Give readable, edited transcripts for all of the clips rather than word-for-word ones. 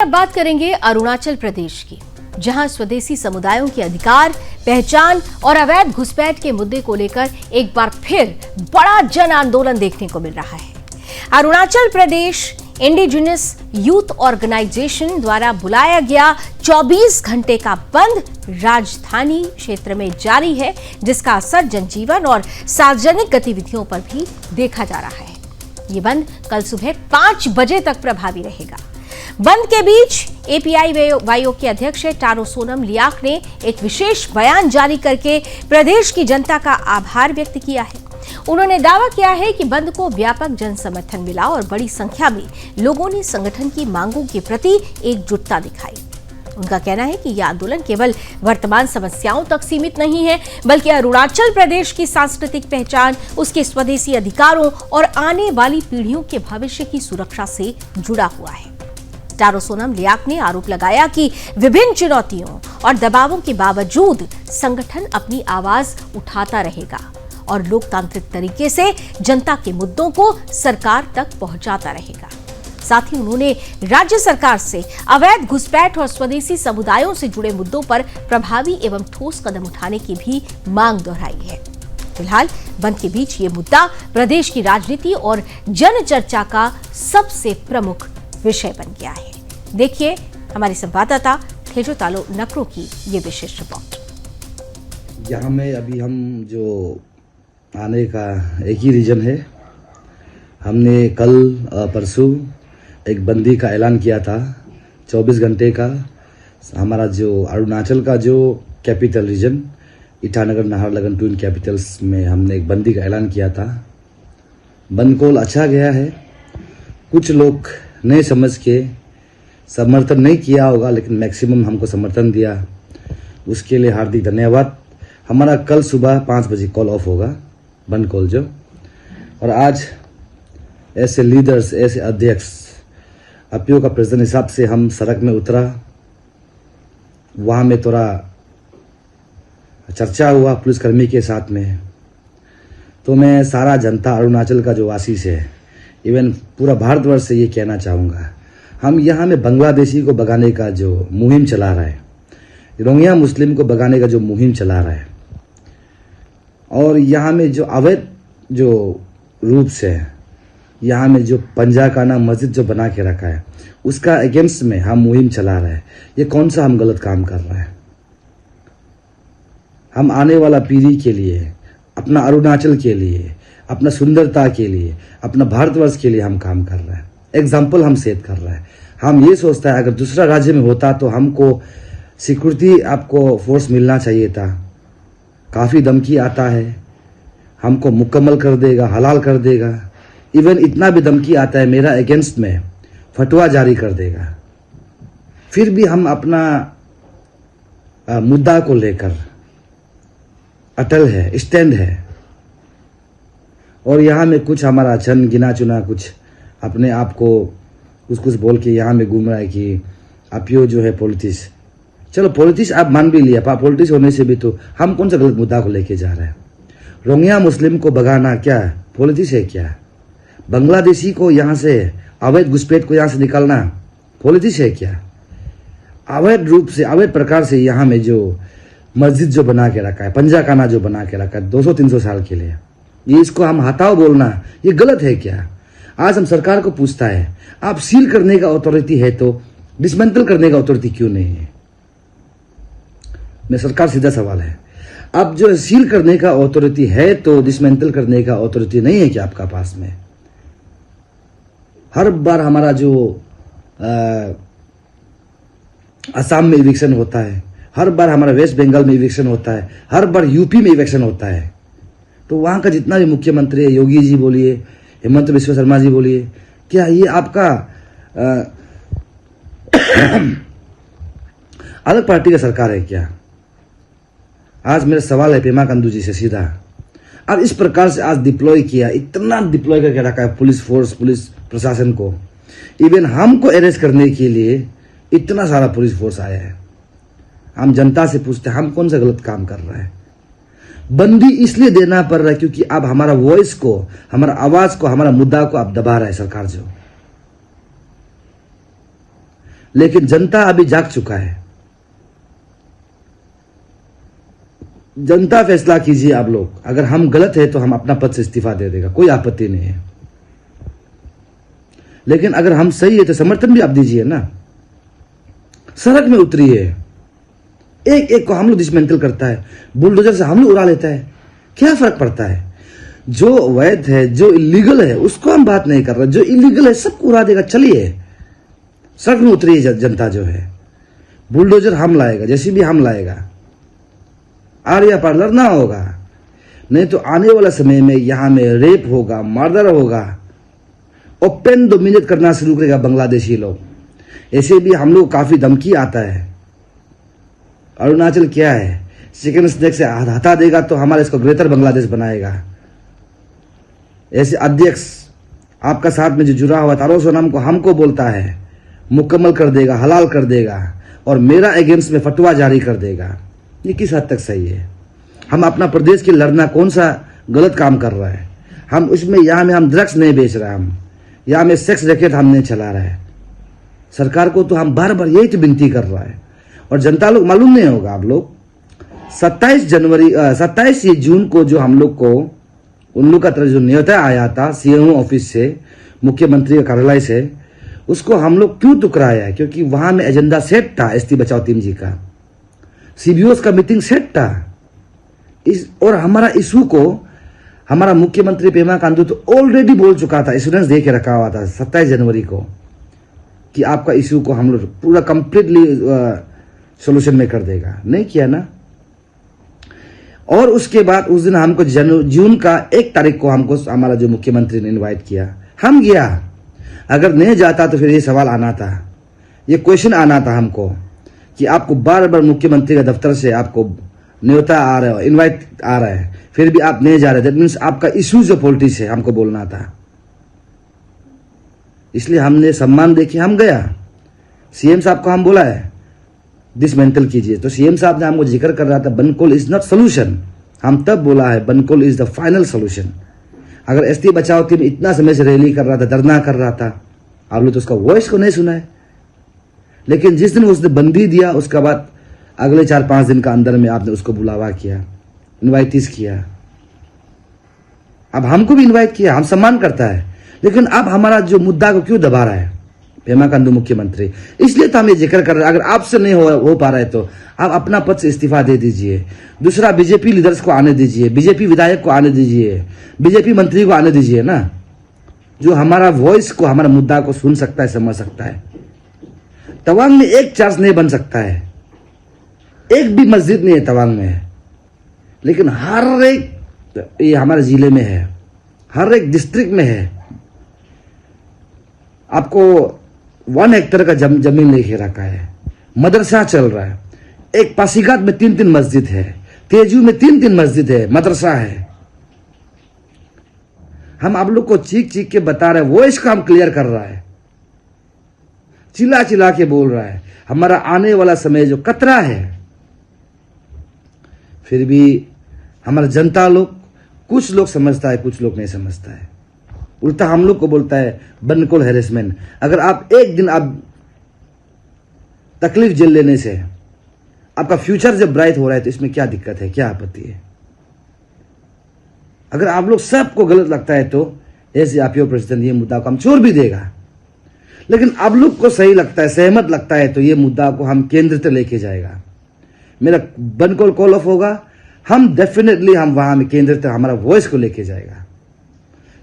अब बात करेंगे अरुणाचल प्रदेश की, जहां स्वदेशी समुदायों के अधिकार, पहचान और अवैध घुसपैठ के मुद्दे को लेकर एक बार फिर बड़ा जन आंदोलन देखने को मिल रहा है। Arunachal Pradesh indigenous youth organisation द्वारा बुलाया गया 24 घंटे का बंद राजधानी क्षेत्र में जारी है, जिसका असर जनजीवन और सार्वजनिक गतिविधियों पर भी देखा जा रहा है। ये बंद कल सुबह 5 बजे तक प्रभावी रहेगा। बंद के बीच एपीआईवाईओ के अध्यक्ष टारो सोनम लियाक ने एक विशेष बयान जारी करके प्रदेश की जनता का आभार व्यक्त किया है। उन्होंने दावा किया है कि बंद को व्यापक जन समर्थन मिला और बड़ी संख्या में लोगों ने संगठन की मांगों के प्रति एकजुटता दिखाई। उनका कहना है कि यह आंदोलन केवल वर्तमान समस्याओं तक सीमित नहीं है, बल्कि अरुणाचल प्रदेश की सांस्कृतिक पहचान, उसके स्वदेशी अधिकारों और आने वाली पीढ़ियों के भविष्य की सुरक्षा से जुड़ा हुआ है। टारो सोनम लियाक ने आरोप लगाया कि विभिन्न चुनौतियों और दबावों के बावजूद संगठन अपनी आवाज उठाता रहेगा और लोकतांत्रिक तरीके से जनता के मुद्दों को सरकार तक पहुंचाता रहेगा। साथ ही उन्होंने राज्य सरकार से अवैध घुसपैठ और स्वदेशी समुदायों से जुड़े मुद्दों पर प्रभावी एवं ठोस कदम उठाने की भी मांग दोहराई है। फिलहाल बंद के बीच ये मुद्दा प्रदेश की राजनीति और जन चर्चा का सबसे प्रमुख विषय बन गया है। देखिए हमारे संवाददाता थेजो तालो नकरो की ये विशेष रिपोर्ट। यहाँ में अभी हम जो आने का एक ही रीजन है। हमने कल परसों एक बंदी का ऐलान किया था 24 घंटे का। हमारा जो अरुणाचल का जो capital region Itanagar Naharlagun twin Capitals में हमने एक बंदी का ऐलान किया था। बंद कॉल अच्छा गया है। कुछ लोग नहीं समझ के समर्थन नहीं किया होगा, लेकिन मैक्सिमम हमको समर्थन दिया, उसके लिए हार्दिक धन्यवाद। हमारा कल सुबह 5 बजे कॉल ऑफ होगा, बंद कॉल जो। और आज ऐसे लीडर्स, ऐसे अध्यक्ष, अपीओ का प्रेसिडेंट हिसाब से हम सड़क में उतरा। वहाँ में थोड़ा चर्चा हुआ पुलिसकर्मी के साथ में। तो मैं सारा जनता अरुणाचल का जो वासी से, इवन पूरा भारतवर्ष से ये कहना चाहूँगा, हम यहाँ में बांग्लादेशी को भगाने का जो मुहिम चला रहा है, रोहिंग्या मुस्लिम को भगाने का जो मुहिम चला रहा है, और यहाँ में जो अवैध जो रूप से यहाँ में जो पंजाखाना मस्जिद जो बना के रखा है, उसका अगेंस्ट में हम मुहिम चला रहे हैं। ये कौन सा हम गलत काम कर रहे हैं? हम आने वाला पीढ़ी के लिए, अपना अरुणाचल के लिए, अपना सुंदरता के लिए, अपना भारतवर्ष के लिए हम काम कर रहे हैं। एग्जाम्पल हम सेट कर रहे हैं। हम ये सोचता है अगर दूसरा राज्य में होता तो हमको सिक्योरिटी आपको फोर्स मिलना चाहिए था। काफ़ी धमकी आता है, हमको मुकम्मल कर देगा, हलाल कर देगा। इवन इतना भी धमकी आता है मेरा अगेंस्ट में फतवा जारी कर देगा। फिर भी हम अपना मुद्दा को लेकर अटल है, स्टैंड है। और यहाँ में कुछ हमारा जन गिना चुना कुछ अपने आप को कुछ बोल के यहाँ में घूम रहा है कि अपीओ जो है पॉलिटिक्स। चलो पॉलिटिक्स आप मान भी लिया, पॉलिटिक्स होने से भी तो हम कौन सा गलत मुद्दा को लेके जा रहे हैं? रोहिंग्या मुस्लिम को भगाना क्या पॉलिटिक्स है क्या? बांग्लादेशी को यहाँ से, अवैध घुसपैठ को यहाँ से निकालना पॉलिटिक्स है क्या? अवैध रूप से, अवैध प्रकार से यहाँ में जो मस्जिद जो बना के रखा है, पंजाखाना जो बना के रखा है 200-300 साल के लिए, ये इसको हम हटाओ बोलना ये गलत है क्या? आज हम सरकार को पूछता है, आप सील करने का अथॉरिटी है तो डिसमेंटल करने का अथॉरिटी क्यों नहीं है? मैं सरकार सीधा सवाल है, अब जो सील करने का अथॉरिटी है तो डिसमेंटल करने का अथॉरिटी नहीं है क्या आपका पास में? हर बार हमारा जो असम में इविक्शन होता है, हर बार हमारा वेस्ट बंगाल में इविक्शन होता है, हर बार यूपी में इविक्शन होता है, तो वहाँ का जितना भी मुख्यमंत्री है, योगी जी बोलिए, हेमंत बिस्वा शर्मा जी बोलिए, क्या ये आपका अलग पार्टी का सरकार है क्या? आज मेरा सवाल है पेमा खांडू जी से सीधा, अब इस प्रकार से आज डिप्लॉय किया, इतना डिप्लॉय करके रखा है पुलिस फोर्स, पुलिस प्रशासन को, इवन हमको अरेस्ट करने के लिए इतना सारा पुलिस फोर्स आया है। हम जनता से पूछते हैं हम कौन सा गलत काम कर रहे हैं? बंदी इसलिए देना पड़ रहा है क्योंकि अब हमारा वॉइस को, हमारा आवाज को, हमारा मुद्दा को अब दबा रहा है सरकार जो। लेकिन जनता अभी जाग चुका है। जनता फैसला कीजिए आप लोग। अगर हम गलत है तो हम अपना पद से इस्तीफा दे देगा, कोई आपत्ति नहीं है। लेकिन अगर हम सही है तो समर्थन भी आप दीजिए ना। सड़क में उतरिए, एक एक को हम लोग डिसमेंटल करता है, बुलडोजर से हम लोग उड़ा लेता है, क्या फर्क पड़ता है? जो वैध है, जो इलीगल है, उसको हम बात नहीं कर रहे। जो इलीगल है सबको उड़ा देगा। चलिए सड़क में उतरिए जनता जो है। बुलडोजर हम लाएगा, जेसीबी हम लाएगा, आर्या पार लड़ना होगा। नहीं तो आने वाला समय में यहां में रेप होगा, मर्डर होगा, ओपन डोमिनेट करना शुरू करेगा बांग्लादेशी लोग। ऐसे भी हम लोग काफी धमकी आता है। अरुणाचल क्या है, चिकन स्नैक से हटा देगा तो हमारा इसको ग्रेटर बांग्लादेश बनाएगा। ऐसे अध्यक्ष आपका साथ में जो जुड़ा हुआ तारो सोनाम को हमको बोलता है मुकम्मल कर देगा, हलाल कर देगा और मेरा अगेंस्ट में फतवा जारी कर देगा। ये किस हद तक सही है? हम अपना प्रदेश के लड़ना कौन सा गलत काम कर रहा है? हम उसमें यहाँ में हम ड्रग्स नहीं बेच रहे, हम यहाँ में सेक्स रैकेट हम नहीं चला रहे। सरकार को तो हम बार बार यही तो विनती कर रहा है और जनता लोग मालूम नहीं होगा। आप लोग 27 जून को जो हम लोग को उन लोग का तरफ जो न्योता आया था सीएमओ ऑफिस से, मुख्यमंत्री का कार्यालय से, उसको हम लोग क्यों टुकराया है? क्योंकि वहां में एजेंडा सेट था एसटी बचाओ टीम जी का, सीबीओस का मीटिंग सेट था। और हमारा इशू को हमारा मुख्यमंत्री पेमा खांडू तो ऑलरेडी बोल चुका था, इंश्योरेंस दे के रखा हुआ था 27 जनवरी को कि आपका इशू को हम लोग पूरा कंप्लीटली सोल्यूशन में कर देगा। नहीं किया ना। और उसके बाद उस दिन हमको जून का 1 तारीख को हमको हमारा जो मुख्यमंत्री ने इनवाइट किया, हम गया। अगर नहीं जाता तो फिर ये सवाल आना था, ये क्वेश्चन आना था हमको कि आपको बार बार मुख्यमंत्री का दफ्तर से आपको न्योता आ रहा है, इनवाइट आ रहा है, फिर भी आप नहीं जा रहे। दैट मीन्स आपका इशू जो पॉलिटिक्स है, हमको बोलना था। इसलिए हमने सम्मान देके हम गया। सीएम साहब को हम बोला है डिसमेंटल कीजिए, तो सीएम साहब ने हमको जिक्र कर रहा था बनकोल इज नॉट सोल्यूशन। हम तब बोला है बनकोल इज द फाइनल सोल्यूशन। अगर एसटी बचाओ टीम इतना समय से रैली कर रहा था, धरना कर रहा था, आप लोग तो उसका वॉइस को नहीं सुना है। लेकिन जिस दिन उसने बंदी दिया, उसके बाद अगले 4-5 दिन का अंदर में आपने उसको बुलावा किया, इनवाइटिस किया। अब हमको भी इनवाइट किया, हम सम्मान करता है। लेकिन अब हमारा जो मुद्दा को क्यों दबा रहा है पेमा खांडू मुख्यमंत्री? इसलिए तो हम ये जिक्र कर रहे हैं। अगर आपसे नहीं हो पा रहा है तो आप अपना पद से इस्तीफा दे दीजिए। दूसरा, बीजेपी लीडर्स को आने दीजिए, बीजेपी विधायक को आने दीजिए, बीजेपी मंत्री को आने दीजिए ना, जो हमारा वॉइस को, हमारा मुद्दा को सुन सकता है, समझ सकता है। तवांग में एक चर्च नहीं बन सकता है, एक भी मस्जिद नहीं है तवांग में, लेकिन हर एक, ये हमारे जिले में है, हर एक डिस्ट्रिक्ट में है। आपको 1 हेक्टेयर का जमीन लेके रखा है, मदरसा चल रहा है। एक पासीघाट में 3 मस्जिद है, तेजू में 3 मस्जिद है, मदरसा है। हम आप लोग को चीख चीख के बता रहे हैं, वो इसका हम क्लियर कर रहा है, चिल्ला चिल्ला के बोल रहा है हमारा आने वाला समय जो कतरा है। फिर भी हमारा जनता लोग, कुछ लोग समझता है, कुछ लोग नहीं समझता है। उल्टा हम लोग को बोलता है बनकोल हैरेसमेंट। अगर आप एक दिन आप तकलीफ झेल लेने से आपका फ्यूचर जब ब्राइट हो रहा है तो इसमें क्या दिक्कत है, क्या आपत्ति है? अगर आप लोग सबको गलत लगता है तो ऐसे आप प्रेसिडेंट ये मुद्दा को हम छोड़ भी देगा। लेकिन आप लोग को सही लगता है, सहमत लगता है तो ये मुद्दा को हम केंद्र तक लेके जाएगा। मेरा बनकोल कॉल ऑफ होगा, हम डेफिनेटली हम वहां में केंद्र तक हमारा वॉइस को लेके जाएगा।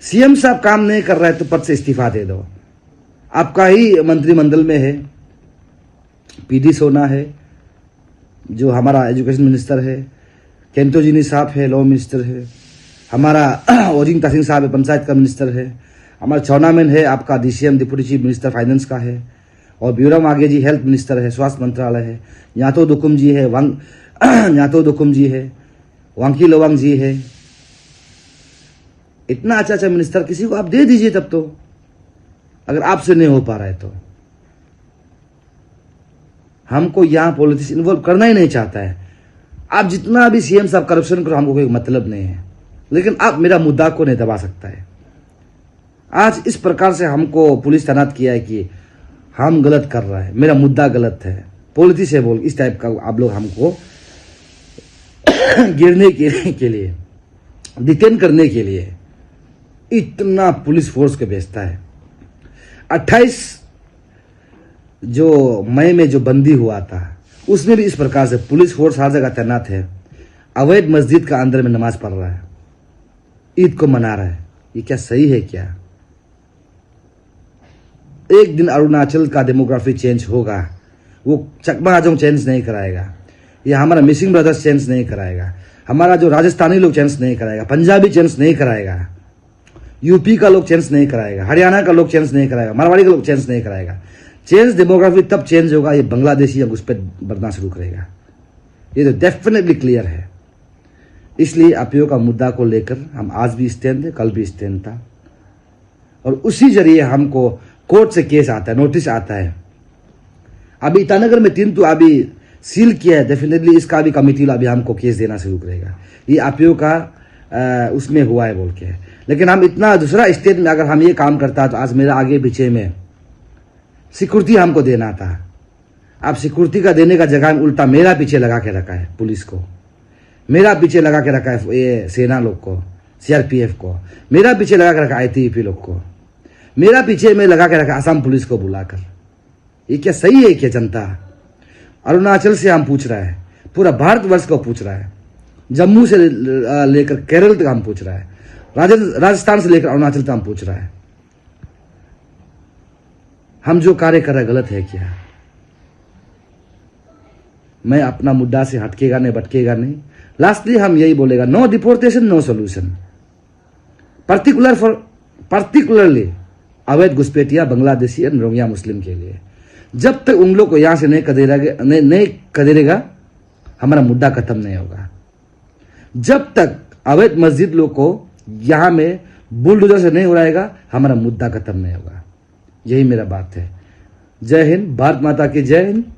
सीएम साहब काम नहीं कर रहा है तो पद से इस्तीफा दे दो। आपका ही मंत्रिमंडल में है, पीडी सोना है जो हमारा एजुकेशन मिनिस्टर है, केंटोजिनी साहब है लॉ मिनिस्टर है, हमारा ओजिंग तासिंग साहब है पंचायत का मिनिस्टर है, हमारा चौनामेन है आपका DCM deputy chief minister finance का है, और ब्यूरम आगे जी हेल्थ मिनिस्टर है, स्वास्थ्य मंत्रालय है, यातो दुकुम जी है, यातो दुकुम जी है, वांकी लोवांग जी है। इतना अच्छा अच्छा मिनिस्टर किसी को आप दे दीजिए तब तो, अगर आपसे नहीं हो पा रहा है तो। हमको यहां पॉलिटिक्स इन्वॉल्व करना ही नहीं चाहता है। आप जितना भी सीएम साहब करप्शन करो, हमको कोई मतलब नहीं है, लेकिन आप मेरा मुद्दा को नहीं दबा सकता है। आज इस प्रकार से हमको पुलिस तैनात किया है कि हम गलत कर रहा है, मेरा मुद्दा गलत है, पॉलिटिक्स है बोल इस टाइप का आप लोग हमको गिरने के लिए डिटेन करने के लिए इतना पुलिस फोर्स को भेजता है। 28 जो मई में जो बंदी हुआ था उसमें भी इस प्रकार से पुलिस फोर्स हर जगह तैनात है, अवैध मस्जिद का अंदर में नमाज पढ़ रहा है, ईद को मना रहा है। ये क्या सही है क्या? एक दिन अरुणाचल का डेमोग्राफी चेंज होगा, वो चकमा आजम चेंज नहीं कराएगा, या हमारा मिसिंग ब्रदर्स चेंज नहीं कराएगा, हमारा जो राजस्थानी लोग चेंज नहीं कराएगा, पंजाबी चेंज नहीं कराएगा, यूपी का लोग चेंज नहीं कराएगा, हरियाणा का लोग चेंज नहीं कराएगा, मारवाड़ी का लोग चेंज नहीं कराएगा। चेंज डेमोग्राफी तब चेंज होगा ये बांग्लादेशी या घुसपैठ बढ़ना शुरू करेगा। ये तो डेफिनेटली क्लियर है। इसलिए आईपीओ का मुद्दा को लेकर हम आज भी स्टैंड थे, कल भी स्टैंड था, और उसी जरिए हमको कोर्ट से केस आता है, नोटिस आता है। अभी ईटानगर में 3 तो अभी सील किया है, डेफिनेटली इसका भी कमिटी अभी हमको केस देना शुरू करेगा। ये आईपीओ का उसमें हुआ है बोल के। लेकिन हम इतना दूसरा स्टेट में अगर हम ये काम करता तो आज मेरा आगे पीछे में सिक्योरिटी हमको देना था। अब सिक्योरिटी का देने का जगह में उल्टा मेरा पीछे लगा के रखा है पुलिस को, मेरा पीछे लगा के रखा है ये सेना लोग को, सीआरपीएफ को, मेरा पीछे लगा के रखा है आईटीबीपी लोग को, मेरा पीछे में लगा के रखा असम पुलिस को बुलाकर। ये क्या सही है क्या? जनता अरुणाचल से हम पूछ रहा है, पूरा भारतवर्ष को पूछ रहा है, जम्मू से लेकर केरल तक हम पूछ रहा है, राजस्थान से लेकर अरुणाचल तक हम पूछ रहा है, हम जो कार्य कर रहे हैं गलत है क्या? मैं अपना मुद्दा से हटकेगा नहीं, भटकेगा नहीं। लास्टली हम यही बोलेगा, no deportation no solution, particularly अवैध घुसपैठिया बांग्लादेशी एंड रोहिंग्या मुस्लिम के लिए। जब तक उन लोग को यहां से नहीं कदेरेगा हमारा मुद्दा खत्म नहीं होगा। जब तक अवैध मस्जिद लोग को यहां में बुलडोजर से नहीं उड़ाएगा हमारा मुद्दा खत्म नहीं होगा। यही मेरा बात है। जय हिंद, भारत माता की जय हिंद।